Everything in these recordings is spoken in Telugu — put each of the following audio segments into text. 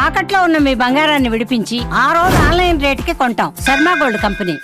తాకట్లో ఉన్న మీ బంగారాన్ని విడిపించి ఆ రోజు ఆన్లైన్ రేటుకి కొంటాం. Sharma gold company.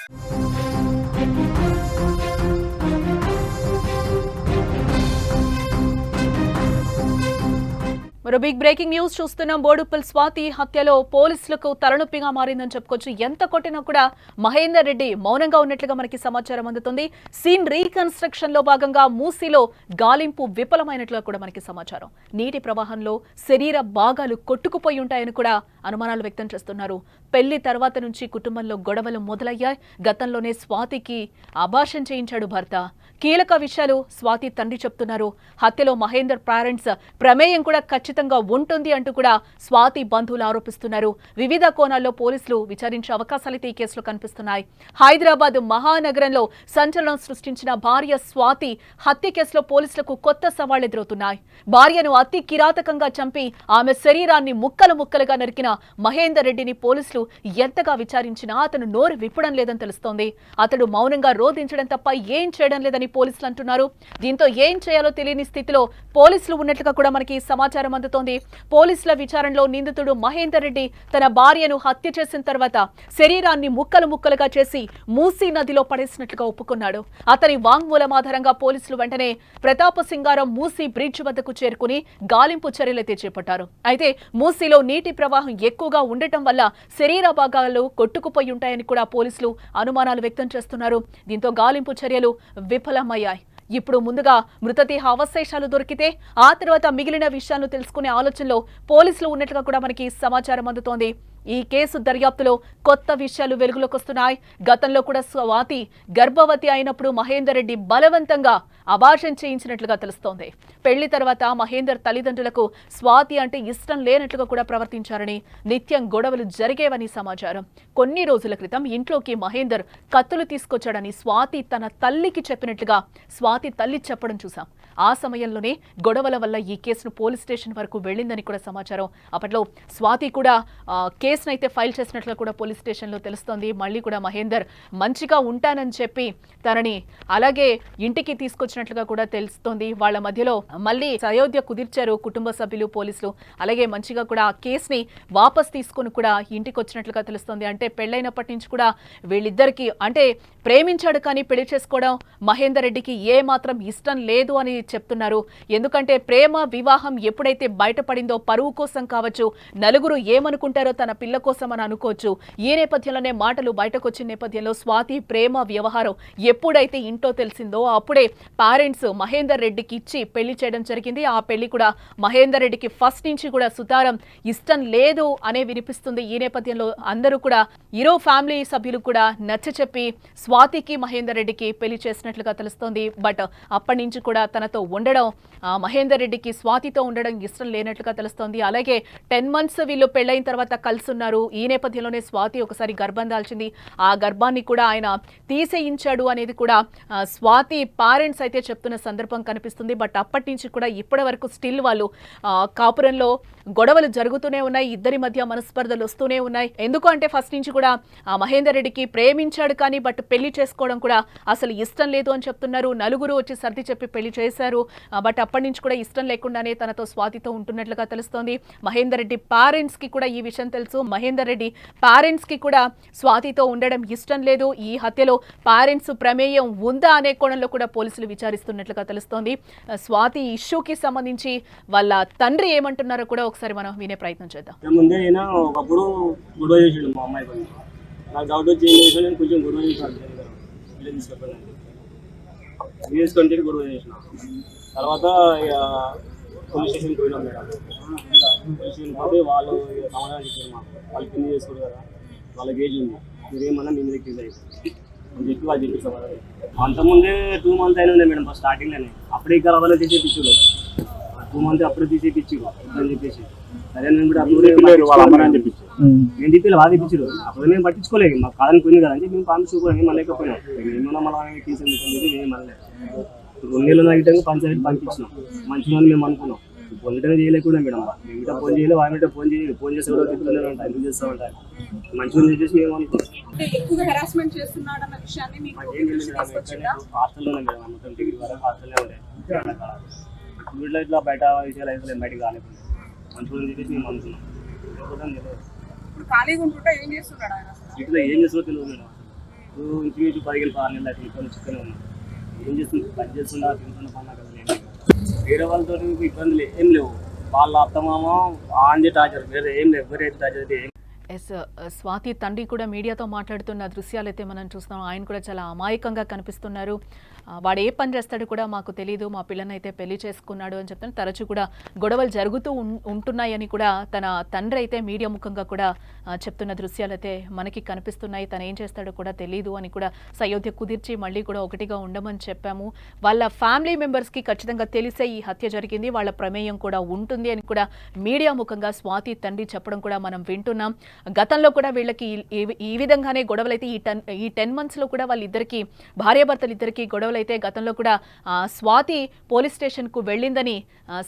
మరో బిగ్ బ్రేకింగ్ న్యూస్ చూస్తున్నాం. బోడుప్పల్ స్వాతి హత్యలో పోలీసులకు తలనొప్పిగా మారిందని చెప్పుకోవచ్చు. ఎంత కొట్టినా కూడా మహేందర్ రెడ్డి మౌనంగా ఉన్నట్లుగా మనకి సమాచారం అందుతుంది. సీన్ రీకన్స్ట్రక్షన్ లో భాగంగా మూసీలో గాలింపు విఫలమైనట్లుగా కూడా మనకి సమాచారం. నీటి ప్రవాహంలో శరీర భాగాలు కొట్టుకుపోయి ఉంటాయని కూడా అనుమానాలు వ్యక్తం చేస్తున్నారు. పెళ్లి తర్వాత నుంచి కుటుంబంలో గొడవలు మొదలయ్యాయి. గతంలోనే స్వాతికి అబార్షన్ చేయించాడు భర్త. కీలక విషయాలు స్వాతి తండ్రి చెప్తున్నారు. హత్యలో మహేందర్ పేరెంట్స్ ప్రమేయం కూడా ఖచ్చితంగా ఉంటుంది అంటూ కూడా స్వాతి బంధువులు ఆరోపిస్తున్నారు. వివిధ కోణాల్లో పోలీసులు విచారించే అవకాశాలైతే ఈ కేసులో కనిపిస్తున్నాయి. హైదరాబాద్ మహానగరంలో సంచలనం సృష్టించిన భార్య స్వాతి హత్య కేసులో పోలీసులకు కొత్త సవాళ్లు ఎదురవుతున్నాయి. భార్యను అతి కిరాతకంగా చంపి ఆమె శరీరాన్ని ముక్కలు ముక్కలుగా నరికిన మహేందర్ రెడ్డిని పోలీసులు ఎంతగా విచారించినా అతను నోరు విప్పడం లేదని తెలుస్తోంది. అతడు మౌనంగా రోధించడం తప్ప ఏం చేయడం లేదని పోలీసులు అంటున్నారు. దీంతో ఏం చేయాలో తెలియని స్థితిలో పోలీసులు ఉన్నట్లుగా కూడా మనకి సమాచారం అందుతోంది. పోలీసుల విచారణలో నిందితుడు మహేందర్ రెడ్డి తన భార్యను హత్య చేసిన తర్వాత శరీరాన్ని ముక్కలు ముక్కలుగా చేసి మూసీ నదిలో పడేసినట్లుగా ఒప్పుకున్నాడు. అతని వాంగ్మూలం ఆధారంగా పోలీసులు వెంటనే ప్రతాప సింగారం మూసీ బ్రిడ్జ్ వద్దకు చేరుకుని గాలింపు చర్యలైతే చేపట్టారు. అయితే మూసీలో నీటి ప్రవాహం ఎక్కువగా ఉండటం వల్ల శరీర భాగాలు కొట్టుకుపోయి ఉంటాయని కూడా పోలీసులు అనుమానాలు వ్యక్తం చేస్తున్నారు. దీంతో గాలింపు చర్యలు విఫలమయ్యాయి. ఇప్పుడు ముందుగా మృతదేహ అవశేషాలు దొరికితే ఆ తర్వాత మిగిలిన విషయాలను తెలుసుకునే ఆలోచనలో పోలీసులు ఉన్నట్లుగా కూడా మనకి సమాచారం అందుతోంది. ఈ కేసు దర్యాప్తులో కొత్త విషయాలు వెలుగులోకి వస్తున్నాయి. గతంలో కూడా స్వాతి గర్భవతి అయినప్పుడు మహేందర్ రెడ్డి బలవంతంగా అబార్షన్ చేయించినట్లుగా తెలుస్తోంది. పెళ్లి తర్వాత మహేందర్ తల్లిదండ్రులకు స్వాతి అంటే ఇష్టం లేనట్లుగా కూడా ప్రవర్తించారని, నిత్యం గొడవలు జరిగేవని సమాచారం. కొన్ని రోజుల క్రితం ఇంట్లోకి మహేందర్ కత్తులు తీసుకొచ్చాడని స్వాతి తన తల్లికి చెప్పినట్లుగా స్వాతి తల్లి చెప్పడం చూశాం. ఆ సమయంలోనే గొడవల వల్ల ఈ కేసును పోలీస్ స్టేషన్ వరకు వెళ్లిందని కూడా సమాచారం. అప్పట్లో స్వాతి కూడా కేసునైతే ఫైల్ చేసినట్లు కూడా పోలీస్ స్టేషన్లో తెలుస్తోంది. మళ్ళీ కూడా మహేందర్ మంచిగా ఉంటానని చెప్పి తనని అలాగే ఇంటికి తీసుకొచ్చినట్లుగా కూడా తెలుస్తోంది. వాళ్ళ మధ్యలో మళ్ళీ సయోధ్య కుదిర్చారు కుటుంబ సభ్యులు, పోలీసులు. అలాగే మంచిగా కూడా ఆ కేసుని వాపస్ తీసుకుని కూడా ఇంటికి వచ్చినట్లుగా తెలుస్తోంది. అంటే పెళ్ళైనప్పటి నుంచి కూడా వీళ్ళిద్దరికి అంటే ప్రేమించాడు కానీ పెళ్లి చేసుకోవడం మహేందర్ రెడ్డికి ఏ మాత్రం ఇష్టం లేదు అని చెప్తున్నారు. ఎందుకంటే ప్రేమ వివాహం ఎప్పుడైతే బయటపడిందో పరువు కోసం కావచ్చు, నలుగురు ఏమనుకుంటారో తన పిల్ల కోసం అని అనుకోవచ్చు. ఈ నేపథ్యంలోనే మాటలు బయటకు వచ్చిన నేపథ్యంలో స్వాతి ప్రేమ వ్యవహారం ఎప్పుడైతే ఇంట్లో తెలిసిందో అప్పుడే పేరెంట్స్ మహేందర్ రెడ్డికి ఇచ్చి పెళ్లి చేయడం జరిగింది. ఆ పెళ్లి కూడా మహేందర్ రెడ్డికి ఫస్ట్ నుంచి కూడా సుతారం ఇష్టం లేదు అనే వినిపిస్తుంది. ఈ నేపథ్యంలో అందరూ కూడా ఇరో ఫ్యామిలీ సభ్యులు కూడా నచ్చ చెప్పి స్వాతికి మహేందర్ రెడ్డికి పెళ్లి చేసినట్లుగా తెలుస్తోంది. బట్ అప్పటి నుంచి కూడా తనతో ఉండడం, మహేందర్ రెడ్డికి స్వాతితో ఉండడం ఇష్టం లేనట్లుగా తెలుస్తోంది. అలాగే 10 months వీళ్ళు పెళ్లైన తర్వాత కలిసి ఉన్నారు. ఈ నేపథ్యంలోనే స్వాతి ఒకసారి గర్భం దాల్చింది. ఆ గర్భాన్ని కూడా ఆయన తీసేయించాడు అనేది కూడా స్వాతి పేరెంట్స్ అయితే చెప్తున్న సందర్భం కనిపిస్తుంది. బట్ అప్పటి నుంచి కూడా ఇప్పటి వరకు స్టిల్ వాళ్ళు కాపురంలో గొడవలు జరుగుతూనే ఉన్నాయి. ఇద్దరి మధ్య మనస్పర్ధలు వస్తూనే ఉన్నాయి. ఎందుకు అంటే ఫస్ట్ నుంచి కూడా మహేందర్ రెడ్డికి ప్రేమించాడు కానీ బట్ పెళ్లి చేసుకోవడం కూడా అసలు ఇష్టం లేదు అని చెప్తున్నారు. నలుగురు వచ్చి సర్ది చెప్పి పెళ్లి చేశారు. బట్ అప్పటి నుంచి కూడా ఇష్టం లేకుండానే తనతో స్వాతితో ఉంటున్నట్లుగా తెలుస్తోంది. మహేందర్ రెడ్డి పేరెంట్స్ కి కూడా ఈ విషయం తెలుసు. మహేందర్ రెడ్డి పేరెంట్స్ కి కూడా స్వాతితో ఉండడం ఇష్టం లేదు. ఈ హత్యలో పేరెంట్స్ ప్రమేయం ఉందా అనే కోణంలో కూడా పోలీసులు విచారిస్తున్నట్లుగా తెలుస్తోంది. స్వాతి ఇష్యూకి సంబంధించి వాళ్ళ తండ్రి ఏమంటున్నారో కూడా ఒకసారి మనం వినే ప్రయత్నం చేద్దాం. ముందే ఒకప్పుడు గొడవ చేసాడు మా అమ్మాయి పని. నాకు డౌట్ వచ్చి ఏం చేసాను, నేను కొంచెం గొడవ చేశాను. తీసుకుంటే గొడవ చేసిన తర్వాత ఇక పోలీస్ స్టేషన్కి పోయినాం మేడం. పోలీస్ స్టేషన్ పోతే వాళ్ళు సమాధానం చెప్పారు. వాళ్ళు పెళ్లి చేసుకోరు కదా, వాళ్ళకి ఏజ్ ఉంది, మీరేమన్నా మీ మీద కేసు అయిపోయింది అని చెప్పి వాళ్ళు చెప్పి సమాధానం. అంతకుముందే 2 months అయినా ఉండే మేడం. ఫస్ట్ స్టార్టింగ్లోనే అప్పుడే ఇక్కడ అవ్వాలి తీసేపిచ్చారు. 2 months అప్పుడే తీసేపిచ్చారు అని చెప్పేసి సరే నేను కూడా అప్పుడు నేను చెప్పి బాగా తెప్పించారు. అప్పుడు మేము పట్టించుకోలేదు, మాకు కాదని పోయింది కదా అని మేము పాము చూసుకోవాలి. ఏం అనలేకపోయినాం. ఏమన్నా మళ్ళీ తీసుకెళ్ళి ఏం అనలేదు. 2 నెలలు నైటంగా పంచాయతీ పంపించినాం. మంచిగా మేము అనుకున్నాం. పొందడం చేయలేకుండా మేడం. మేము ఇట్లా ఫోన్ చేయలేదు, వాళ్ళ ఫోన్ చేయలేదు. ఫోన్ చేస్తే కూడా తిప్పుతున్నారంట, ఎందుకు చేస్తామంటారు. మంచిగా చేసి మేము అనుకున్నాం. హాస్టల్లోనే మేడం, మొత్తం డిగ్రీ వరకు హాస్టల్లో ఉండే. వీటిలో ఇట్లా బయట విషయాలు అయితే బయటకు రాలేకుండా మంచిగా చెప్పేసి మేము అనుకున్నాం. ఎప్పుడని తెలియదు. ఇప్పుడు ఖాళీగా ఉంటుంటే ఏం చేస్తున్నాడు ఆయన అసలు? ఇంట్లో ఏం చేస్తుందో తెలియదు మేడం. ఇప్పుడు ఇంచుమించు 10 నెలలు అట్లా ఇంట్లో చిక్కనే ఉన్నాం. ఏం చేస్తుంది, పని చేస్తున్నా తింటున్న పని నాకు అసలు ఏం లేదు. వేరే వాళ్ళతో ఇబ్బందులు ఏం లేవు. వాళ్ళ అత్తమామ ఆంజే టార్చర్, వేరే ఏం లేవు. ఎవరైతే టార్చర్ ఏం ఎస్ స్వాతి తండ్రి కూడా మీడియాతో మాట్లాడుతున్న దృశ్యాలు అయితే మనం చూస్తాం. ఆయన కూడా చాలా అమాయకంగా కనిపిస్తున్నారు. వాడు ఏ పని చేస్తాడో కూడా మాకు తెలియదు, మా పిల్లనైతే పెళ్లి చేసుకున్నాడు అని చెప్తాను. తరచూ కూడా గొడవలు జరుగుతూ ఉంటున్నాయని కూడా తన తండ్రి అయితే మీడియా ముఖంగా కూడా చెప్తున్న దృశ్యాలు అయితే మనకి కనిపిస్తున్నాయి. తను ఏం చేస్తాడో కూడా తెలియదు అని కూడా సయోధ్య కుదిర్చి మళ్ళీ కూడా ఒకటిగా ఉండమని చెప్పాము. వాళ్ళ ఫ్యామిలీ మెంబర్స్కి ఖచ్చితంగా తెలిసే ఈ హత్య జరిగింది, వాళ్ళ ప్రమేయం కూడా ఉంటుంది అని కూడా మీడియా ముఖంగా స్వాతి తండ్రి చెప్పడం కూడా మనం వింటున్నాం. గతంలో కూడా వీళ్ళకి ఈ విధంగానే గొడవలు అయితే ఈ 10 monthsలో కూడా వాళ్ళిద్దరికి భార్యాభర్తలు ఇద్దరికి గొడవలు అయితే గతంలో కూడా స్వాతి పోలీస్ స్టేషన్కు వెళ్ళిందని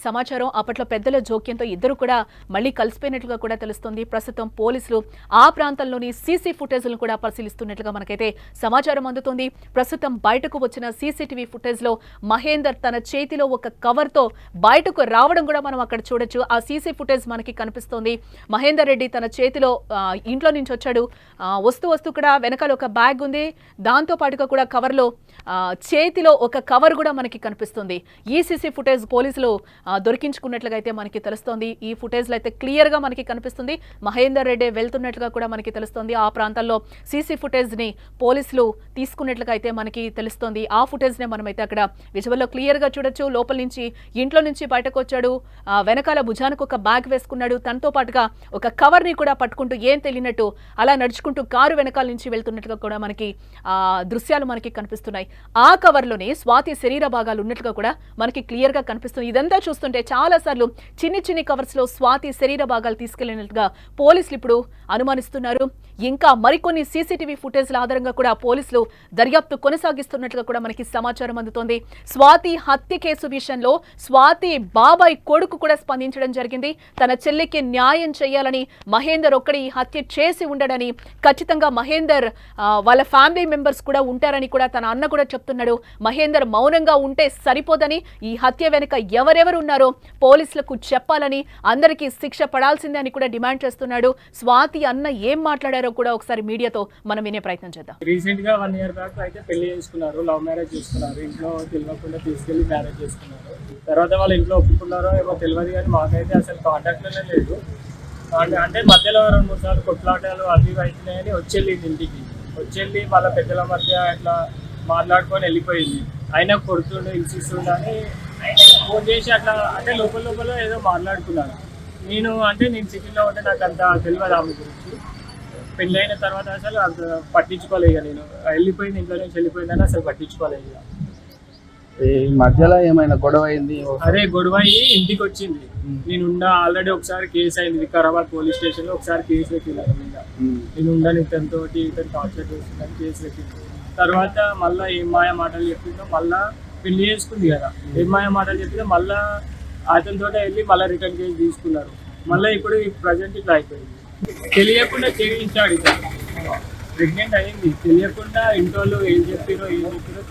సమాచారం. అప్పట్లో పెద్దల జోక్యంతో ఇద్దరు కూడా మళ్ళీ కలిసిపోయినట్లుగా కూడా తెలుస్తుంది. ప్రస్తుతం పోలీసులు ఆ ప్రాంతంలోని సీసీ ఫుటేజ్లను కూడా పరిశీలిస్తున్నట్లుగా మనకైతే సమాచారం అందుతుంది. ప్రస్తుతం బయటకు వచ్చిన సీసీటీవీ ఫుటేజ్లో మహేందర్ తన చేతిలో ఒక కవర్తో బయటకు రావడం కూడా మనం అక్కడ చూడొచ్చు. ఆ సీసీ ఫుటేజ్ మనకి కనిపిస్తోంది. మహేందర్ రెడ్డి తన చేతిలో ఇంట్లో నుంచి వచ్చాడు. వస్తూ కూడా వెనకాల ఒక బ్యాగ్ ఉంది, దాంతో పాటుగా కూడా కవర్లో చేతిలో ఒక కవర్ కూడా మనకి కనిపిస్తుంది. ఈ సీసీ ఫుటేజ్ పోలీసులు దొరికించుకున్నట్లుగా అయితే మనకి తెలుస్తోంది. ఈ ఫుటేజ్లో అయితే క్లియర్గా మనకి కనిపిస్తుంది మహేందర్ రెడ్డి వెళ్తున్నట్లుగా కూడా మనకి తెలుస్తోంది. ఆ ప్రాంతాల్లో సీసీ ఫుటేజ్ని పోలీసులు తీసుకున్నట్లుగా అయితే మనకి తెలుస్తోంది. ఆ ఫుటేజ్నే మనమైతే అక్కడ విజువల్లో క్లియర్గా చూడొచ్చు. లోపల నుంచి ఇంట్లో నుంచి బయటకు వచ్చాడు, వెనకాల భుజానికి ఒక బ్యాగ్ వేసుకున్నాడు, తనతో పాటుగా ఒక కవర్ని కూడా పట్టుకుంటూ ఏం తెలియనట్టు అలా నడుచుకుంటూ కారు వెనకాల నుంచి వెళ్తున్నట్లుగా కూడా మనకి దృశ్యాలు మనకి కనిపిస్తున్నాయి. ఆ కవర్లోనే స్వాతి శరీర భాగాలు ఉన్నట్లుగా కూడా మనకి క్లియర్గా కనిపిస్తుంది. ఇదంతా చూస్తుంటే చాలా సార్లు చిన్ని కవర్స్లో స్వాతి శరీర భాగాలు తీసుకెళ్లినట్లుగా పోలీసులు ఇప్పుడు అనుమానిస్తున్నారు. ఇంకా మరికొన్ని సీసీటీవీ ఫుటేజ్ల ఆధారంగా కూడా పోలీసులు దర్యాప్తు కొనసాగిస్తున్నట్లుగా కూడా మనకి సమాచారం అందుతోంది. స్వాతి హత్య కేసు విషయంలో స్వాతి బాబాయ్ కొడుకు కూడా స్పందించడం జరిగింది. తన చెల్లికి న్యాయం చేయాలని మహేందర్ ఒక్కడి హత్య చేసి ఉండడని, ఖచ్చితంగా మహేందర్ వాళ్ళ ఫ్యామిలీ మెంబర్స్ కూడా ఉంటారని కూడా తన అన్న కూడా చెప్తున్నాడు. మహేందర్ మౌనంగా ఉంటే సరిపోదని, ఈ హత్య వెనుక ఎవరెవరు ఉన్నారో పోలీసులకు చెప్పాలని, అందరికీ శిక్ష పడాల్సిందే అని కూడా డిమాండ్ చేస్తున్నాడు. స్వాతి అన్న ఏం మాట్లాడారో కూడా ఒకసారి మీడియాతో మనం వినే ప్రయత్నం చేద్దాం. రీసెంట్ గా 1 year బ్యాక్ అయితే పెళ్లి చేసుకున్నారు, లవ్ మ్యారేజ్ చేసుకున్నారు. ఇంట్లో తెలియకుండా తీసుకెళ్లి మ్యారేజ్ చేసుకున్నారు. తర్వాత వాళ్ళ ఇంట్లో ఒప్పుకున్నారో ఏమో తెలియదు, కానీ మాకైతే అసలు కాంటాక్ట్లోనే లేదు. అంటే మధ్యలో 2-3 సార్లు కొట్లాటలు అవి అవుతున్నాయని వచ్చేళ్ళింది ఇంటికి. వచ్చేళ్ళి వాళ్ళ పెద్దల మధ్య ఇట్లా మాట్లాడుకొని వెళ్ళిపోయింది. అయినా కొడుతుండు హింసిస్తుండు అని ఫోన్ చేసి అట్లా అంటే లోపల ఏదో మాట్లాడుకున్నాను. నేను సిటీలో ఉంటే నాకు అంత తెలియదు ఆమె గురించి. పెళ్ళి అయిన తర్వాత అసలు అంత పట్టించుకోలేదు. నేను వెళ్ళిపోయింది, ఇంట్లో నుంచి వెళ్ళిపోయిందని అసలు పట్టించుకోలేదు. ఈ మధ్యలో ఏమైనా గొడవ అయింది? అదే గొడవ అయ్యి ఇంటికి వచ్చింది. నేను ఆల్రెడీ ఒకసారి కేసు అయింది వికారాబాద్ పోలీస్ స్టేషన్ లో. ఒకసారి కేసు పెట్టింది మీద. నేను ఉండని ఇతనితో ఇతను టార్చర్ చేస్తుందని కేసు పెట్టింది. తర్వాత మళ్ళీ ఏం మాయ మాటలు చెప్పిందో, మళ్ళీ పెళ్లి చేసుకుంది కదా, ఏం మాయ మాటలు చెప్పిందో మళ్ళీ అతనితో వెళ్ళి మళ్ళీ రిటర్న్ కేసు తీసుకున్నారు. మళ్ళీ ఇప్పుడు ప్రజెంట్ ఇట్లా అయిపోయింది. తెలియకుండా చేయించాడు ఇతను. ప్రెగ్నెంట్ అయింది తెలియకుండా. ఇంట్లో ఏం చెప్పారో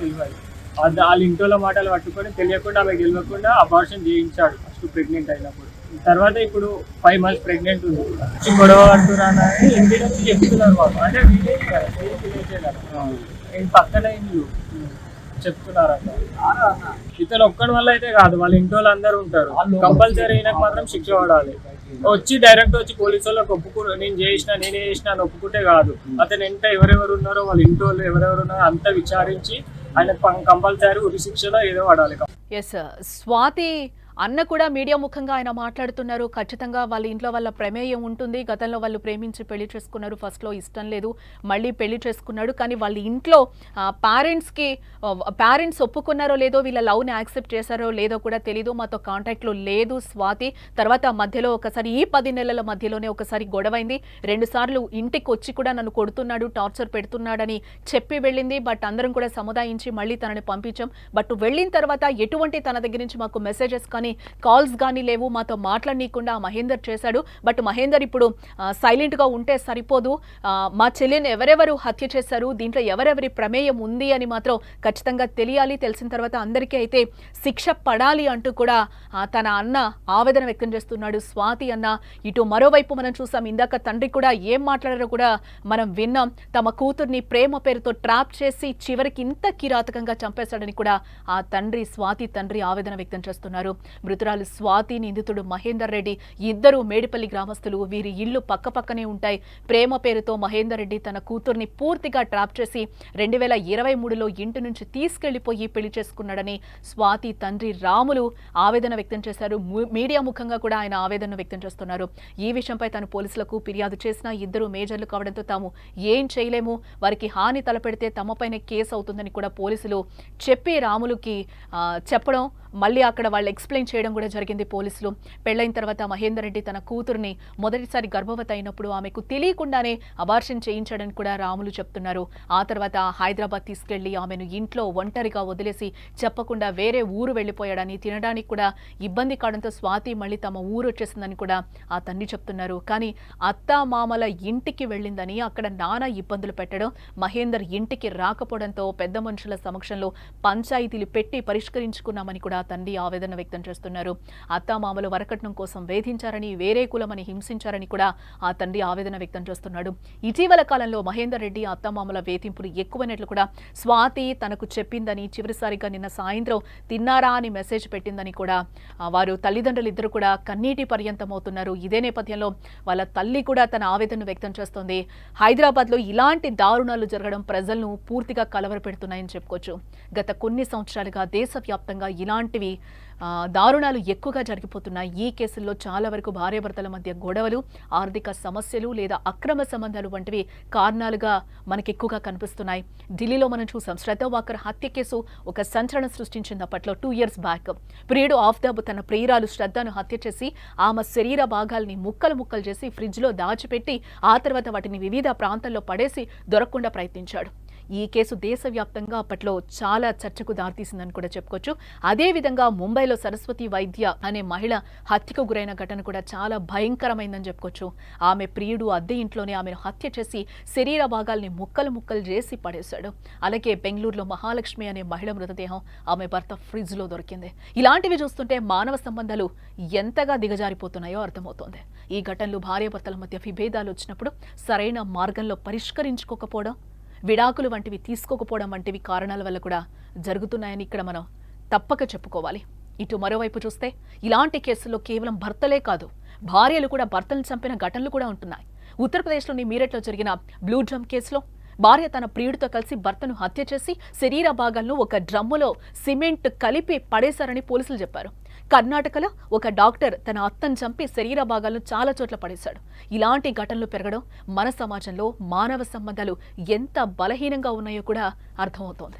తెలియదు. వాళ్ళ ఇంట్లో మాటలు పట్టుకొని తెలియకుండా ఆమె గెలవకుండా అబార్షన్ చేయించాడు ఫస్ట్ ప్రెగ్నెంట్ అయినప్పుడు. తర్వాత ఇప్పుడు 5 months ప్రెగ్నెంట్ ఉంది. గొడవ అంటున్నాను ఇంటి నుంచి చెప్తున్నారు వాళ్ళు. అంటే విలేజ్ కదా, విలేజే కదా, పక్కన ఇల్లు చెప్తున్నారు అట్లా. ఇతను ఒక్కడి వల్ల అయితే కాదు, వాళ్ళ ఇంట్లో అందరూ ఉంటారు. కంపల్సరీ ఈయనకు మాత్రం శిక్ష పడాలి. వచ్చి డైరెక్ట్ వచ్చి పోలీసు వాళ్ళకి ఒప్పుకుని నేనే చేసిన అని ఒప్పుకుంటే కాదు. అతను ఎంత ఎవరెవరు ఉన్నారో వాళ్ళ ఇంట్లో ఎవరెవరు ఉన్నారో అంతా విచారించి ఆయన కంపల్సరీ ఉరి శిక్షలో ఏదో పడాలి. ఎస్ స్వాతి అన్న కూడా మీడియా ముఖంగా ఆయన మాట్లాడుతున్నారు. ఖచ్చితంగా వాళ్ళ ఇంట్లో వాళ్ళ ప్రమేయం ఉంటుంది. గతంలో వాళ్ళు ప్రేమించి పెళ్లి చేసుకున్నారు. ఫస్ట్లో ఇష్టం లేదు, మళ్ళీ పెళ్లి చేసుకున్నాడు. కానీ వాళ్ళ ఇంట్లో పేరెంట్స్ ఒప్పుకున్నారో లేదో, వీళ్ళ లవ్ని యాక్సెప్ట్ చేశారో లేదో కూడా తెలీదు. మాతో కాంటాక్ట్లో లేదు స్వాతి. తర్వాత మధ్యలో ఒకసారి ఈ 10 నెలల మధ్యలోనే ఒకసారి గొడవైంది. 2 సార్లు ఇంటికి వచ్చి కూడా నన్ను కొడుతున్నాడు, టార్చర్ పెడుతున్నాడని చెప్పి వెళ్ళింది. బట్ అందరం కూడా సముదాయించి మళ్ళీ తనని పంపించాం. బట్ వెళ్ళిన తర్వాత ఎటువంటి తన దగ్గర నుంచి మాకు మెసేజెస్ కానీ కానీ కాల్స్ కానీ లేవు, మాతో మాట్లాడనీయకుండా మహేందర్ చేశాడు. బట్ మహేందర్ ఇప్పుడు సైలెంట్గా ఉంటే సరిపోదు, మా చెల్లిని ఎవరెవరు హత్య చేశారు, దీంట్లో ఎవరెవరి ప్రమేయం ఉంది అని మాత్రం ఖచ్చితంగా తెలియాలి, తెలిసిన తర్వాత అందరికీ అయితే శిక్ష పడాలి అంటూ కూడా తన అన్న ఆవేదన వ్యక్తం చేస్తున్నాడు. స్వాతి అన్న ఇటు మరోవైపు మనం చూసాం, ఇందాక తండ్రి కూడా ఏం మాట్లాడారో కూడా మనం విన్నాం. తమ కూతుర్ని ప్రేమ పేరుతో ట్రాప్ చేసి చివరికి ఇంత కిరాతకంగా చంపేశాడని కూడా ఆ తండ్రి, స్వాతి తండ్రి ఆవేదన వ్యక్తం చేస్తున్నారు. మృతురాలు స్వాతి, నిందితుడు మహేందర్ రెడ్డి ఇద్దరు మేడిపల్లి గ్రామస్తులు. వీరి ఇల్లు పక్కపక్కనే ఉంటాయి. ప్రేమ పేరుతో మహేందర్ రెడ్డి తన కూతుర్ని పూర్తిగా ట్రాప్ చేసి 2023లో ఇంటి నుంచి తీసుకెళ్లిపోయి పెళ్లి చేసుకున్నాడని స్వాతి తండ్రి రాములు ఆవేదన వ్యక్తం చేశారు. మీడియా ముఖంగా కూడా ఆయన ఆవేదన వ్యక్తం చేస్తున్నారు. ఈ విషయంపై తాను పోలీసులకు ఫిర్యాదు చేసినా ఇద్దరు మేజర్లు కావడంతో తాము ఏం చేయలేము, వారికి హాని తలపెడితే తమపైన కేసు అవుతుందని కూడా పోలీసులు చెప్పి రాములుకి చెప్పడం, మళ్ళీ అక్కడ వాళ్ళు ఎక్స్ప్లెయిన్ చేయడం కూడా జరిగింది పోలీసులు. పెళ్లైన తర్వాత మహేందర్ రెడ్డి తన కూతుర్ని మొదటిసారి గర్భవతి అయినప్పుడు ఆమెకు తెలియకుండానే అబార్షన్ చేయించాడని కూడా రాములు చెప్తున్నారు. ఆ తర్వాత హైదరాబాద్ తీసుకెళ్లి ఆమెను ఇంట్లో ఒంటరిగా వదిలేసి చెప్పకుండా వేరే ఊరు వెళ్లిపోయాడని, తినడానికి కూడా ఇబ్బంది కావడంతో స్వాతి మళ్ళీ తమ ఊరు వచ్చేసిందని కూడా ఆ తండ్రి చెప్తున్నారు. కానీ అత్తా మామల ఇంటికి వెళ్ళిందని, అక్కడ నానా ఇబ్బందులు పెట్టడం, మహేందర్ ఇంటికి రాకపోవడంతో పెద్ద మనుషుల సమక్షంలో పంచాయతీలు పెట్టి పరిష్కరించుకున్నామని కూడా తండ్రి ఆవేదన వ్యక్తం చేస్తున్నారు. అత్తామామలు వరకట్నం కోసం వేధించారని, వేరే కులమని హింసించారని కూడా ఆ తండ్రి ఆవేదన వ్యక్తం చేస్తున్నాడు. ఇటీవల కాలంలో మహేందర్ రెడ్డి అత్తామామల వేధింపులు ఎక్కువైనట్లు కూడా స్వాతి తనకు చెప్పిందని, చివరిసారిగా నిన్న సాయంత్రం తిన్నారా అని మెసేజ్ పెట్టిందని కూడా వారు తల్లిదండ్రులు ఇద్దరు కూడా కన్నీటి పర్యంతమవుతున్నారు. ఇదే నేపథ్యంలో వాళ్ళ తల్లి కూడా తన ఆవేదన వ్యక్తం చేస్తోంది. హైదరాబాద్లో ఇలాంటి దారుణాలు జరగడం ప్రజలను పూర్తిగా కలవరపెడుతున్నాయని చెప్పుకోవచ్చు. గత కొన్ని సంవత్సరాలుగా దేశవ్యాప్తంగా ఇలాంటివి దారుణాలు ఎక్కువగా జరిగిపోతున్నాయి. ఈ కేసుల్లో చాలా వరకు భార్యాభర్తల మధ్య గొడవలు, ఆర్థిక సమస్యలు లేదా అక్రమ సంబంధాలు వంటివి కారణాలుగా మనకి ఎక్కువగా కనిపిస్తున్నాయి. ఢిల్లీలో మనం చూసాం, శ్రద్ధా వాకర్ హత్య కేసు ఒక సంచలనం సృష్టించింది. అప్పట్లో 2 years బ్యాక్ ప్రియుడు ఆఫ్తాబ్ తన ప్రియురాలు శ్రద్ధను హత్య చేసి ఆమె శరీర భాగాల్ని ముక్కలు ముక్కలు చేసి ఫ్రిడ్జ్లో దాచిపెట్టి ఆ తర్వాత వాటిని వివిధ ప్రాంతాల్లో పడేసి దొరకకుండా ప్రయత్నించాడు. ఈ కేసు దేశవ్యాప్తంగా అప్పట్లో చాలా చర్చకు దారితీసిందని కూడా చెప్పుకోవచ్చు. అదేవిధంగా ముంబైలో సరస్వతి వైద్య అనే మహిళ హత్యకు గురైన ఘటన కూడా చాలా భయంకరమైందని చెప్పుకోవచ్చు. ఆమె ప్రియుడు అద్దె ఇంట్లోనే ఆమెను హత్య చేసి శరీర భాగాల్ని ముక్కలు ముక్కలు చేసి పడేశాడు. అలాగే బెంగళూరులో మహాలక్ష్మి అనే మహిళ మృతదేహం ఆమె భర్త ఫ్రిడ్జ్లో దొరికింది. ఇలాంటివి చూస్తుంటే మానవ సంబంధాలు ఎంతగా దిగజారిపోతున్నాయో అర్థమవుతోంది. ఈ ఘటనలు భార్యాభర్తల మధ్య విభేదాలు వచ్చినప్పుడు సరైన మార్గంలో పరిష్కరించుకోకపోవడం, విడాకులు వంటివి తీసుకోకపోవడం వంటివి కారణాల వల్ల కూడా జరుగుతున్నాయని ఇక్కడ మనం తప్పక చెప్పుకోవాలి. ఇటు మరోవైపు చూస్తే ఇలాంటి కేసుల్లో కేవలం భర్తలే కాదు, భార్యలు కూడా భర్తలను చంపిన ఘటనలు కూడా ఉంటున్నాయి. ఉత్తరప్రదేశ్లోని మీరట్లో జరిగిన బ్లూ డ్రమ్ కేసులో భార్య తన ప్రియుడితో కలిసి భర్తను హత్య చేసి శరీర భాగాలను ఒక డ్రమ్ములో సిమెంట్ కలిపి పడేశారని పోలీసులు చెప్పారు. కర్ణాటకలో ఒక డాక్టర్ తన అత్తను చంపి శరీర భాగాలను చాలా చోట్ల పడేశాడు. ఇలాంటి ఘటనలు పెరగడం మన సమాజంలో మానవ సంబంధాలు ఎంత బలహీనంగా ఉన్నాయో కూడా అర్థమవుతోంది.